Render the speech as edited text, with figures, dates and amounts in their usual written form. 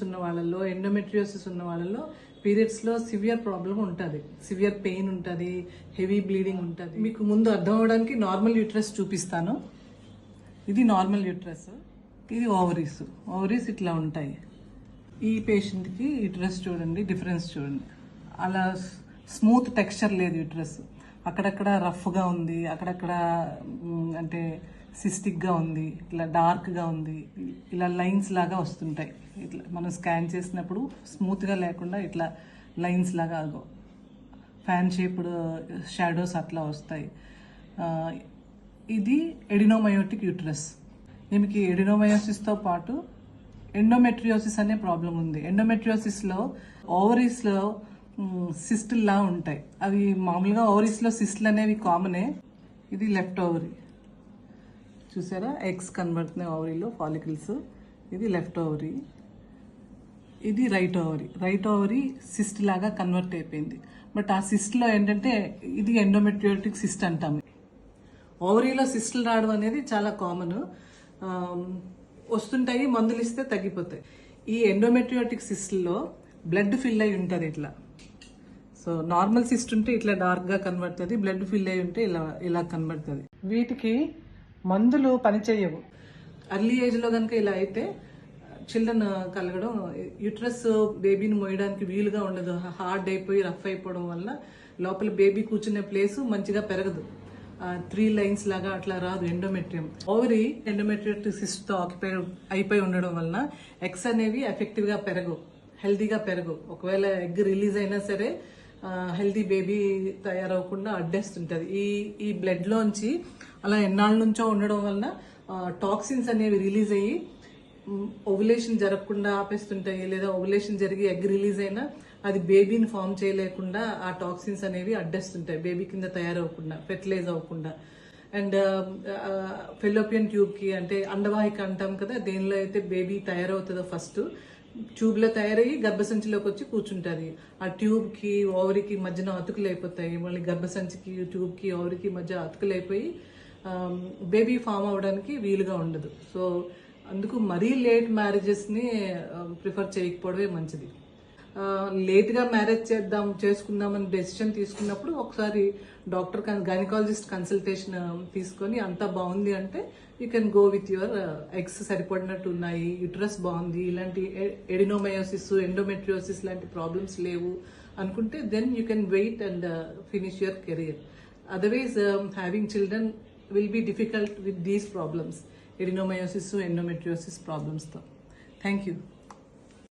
ఉన్న వాళ్ళలో ఎండోమెట్రియోసిస్ ఉన్న వాళ్ళలో పీరియడ్స్లో సివియర్ ప్రాబ్లం ఉంటుంది, సివియర్ పెయిన్ ఉంటుంది, హెవీ బ్లీడింగ్ ఉంటుంది. మీకు ముందు అర్థం అవడానికి నార్మల్ యూట్రస్ చూపిస్తాను. ఇది నార్మల్ యూట్రస్, ఇది ఓవరీస్. ఓవరీస్ ఇట్లా ఉంటాయి. ఈ పేషెంట్కి యూట్రస్ చూడండి, డిఫరెన్స్ చూడండి. అలా స్మూత్ టెక్స్చర్ లేదు యూట్రస్, అక్కడక్కడ రఫ్గా ఉంది, అక్కడక్కడ అంటే సిస్టిక్గా ఉంది, ఇట్లా డార్క్గా ఉంది, ఇలా లైన్స్ లాగా వస్తుంటాయి. ఇట్లా మనం స్కాన్ చేసినప్పుడు స్మూత్గా లేకుండా ఇట్లా లైన్స్ లాగా ఫ్యాన్ షేప్డ్ షాడోస్ అట్లా వస్తాయి. ఇది ఎడినోమయోటిక్ యూట్రస్. దీనికి ఎడినోమయోసిస్తో పాటు ఎండోమెట్రియోసిస్ అనే ప్రాబ్లం ఉంది. ఎండోమెట్రియోసిస్లో ఓవరీస్లో సిస్టుల్లా ఉంటాయి. అవి మామూలుగా ఓవరీస్లో సిస్టులు అనేవి కామనే. ఇది లెఫ్ట్ ఓవరీ చూసారా, ఎగ్స్ కనబడుతున్నాయి ఓవరీలో, ఫాలికల్స్. ఇది లెఫ్ట్ ఓవరీ, ఇది right ovary. Right ovary cyst లాగా కన్వర్ట్ అయిపోయింది. బట్ ఆ సిస్ట్లో ఏంటంటే ఇది ఎండోమెట్రియోటిక్ సిస్ట్ అంటాము. ఓవరీలో సిస్టులు రావడం అనేది చాలా కామన్, వస్తుంటాయి, మందులు ఇస్తే తగ్గిపోతాయి. ఈ ఎండోమెట్రియోటిక్ సిస్ట్లో బ్లడ్ ఫిల్ అయి ఉంటుంది ఇట్లా. సో నార్మల్ సిస్ట్ ఉంటే ఇట్లా డార్క్గా కనబడుతుంది, బ్లడ్ ఫిల్ అయి ఉంటే ఇలా కనబడుతుంది. వీటికి మందులు పనిచేయవు. అర్లీ ఏజ్లో కనుక ఇలా అయితే చిల్డ్రన్ కలగడం, యూట్రస్ బేబీని మోయడానికి వీలుగా ఉండదు, హార్డ్ అయిపోయి రఫ్ అయిపోవడం వల్ల లోపల బేబీ కూర్చునే ప్లేస్ మంచిగా పెరగదు, 3 లైన్స్ లాగా అట్లా రాదు ఎండోమెట్రియం. ఓవరీ ఎండోమెట్రియోటిక్ సిస్ట్తో ఆక్యుపై అయిపోయి ఉండడం వలన ఎగ్స్ అనేవి ఎఫెక్టివ్గా పెరగవు, హెల్తీగా పెరగవు. ఒకవేళ ఎగ్ రిలీజ్ అయినా సరే హెల్తీ బేబీ తయారవకుండా అడ్డేస్తుంటుంది. ఈ బ్లడ్లోంచి అలా ఎన్నాళ్ళ నుంచో ఉండడం వలన టాక్సిన్స్ అనేవి రిలీజ్ అయ్యి ఓవులేషన్ జరగకుండా ఆపేస్తుంటాయి. లేదా ఓవులేషన్ జరిగి ఎగ్ రిలీజ్ అయినా అది బేబీని ఫామ్ చేయలేకుండా ఆ టాక్సిన్స్ అనేవి అడ్డేస్తుంటాయి, బేబీ కింద తయారవకుండా, ఫెర్టిలైజ్ అవ్వకుండా. అండ్ ఫెలోపియన్ ట్యూబ్కి అంటే అండవాహిక అంటాం కదా, దేనిలో అయితే బేబీ తయారవుతుందో ఫస్ట్ ట్యూబ్లో తయారయ్యి గర్భసంచిలోకి వచ్చి కూర్చుంటుంది. ఆ ట్యూబ్కి ఓవరీకి మధ్యన అతుకులు అయిపోతాయి, మళ్ళీ గర్భసంచికి ట్యూబ్కి ఓవరీకి మధ్య అతుకులు అయిపోయి బేబీ ఫామ్ అవ్వడానికి వీలుగా ఉండదు. సో అందుకు మరీ లేట్ మ్యారేజెస్ని ప్రిఫర్ చేయకపోవడమే మంచిది. లేట్గా మ్యారేజ్ చేసుకుందామని డెసిషన్ తీసుకున్నప్పుడు ఒకసారి డాక్టర్ గైనకాలజిస్ట్ కన్సల్టేషన్ తీసుకొని అంతా బాగుంది అంటే you can go with your eggs సరిపడినట్టు ఉన్నాయి, యూట్రస్ బాగుంది, ఇలాంటి ఎడినోమయోసిస్, ఎండోమెట్రియోసిస్ లాంటి ప్రాబ్లమ్స్ లేవు అనుకుంటే then you can wait and finish your career. Otherwise having children will be difficult with these problems, adenomyosis, endometriosis ప్రాబ్లమ్స్తో. Thank you.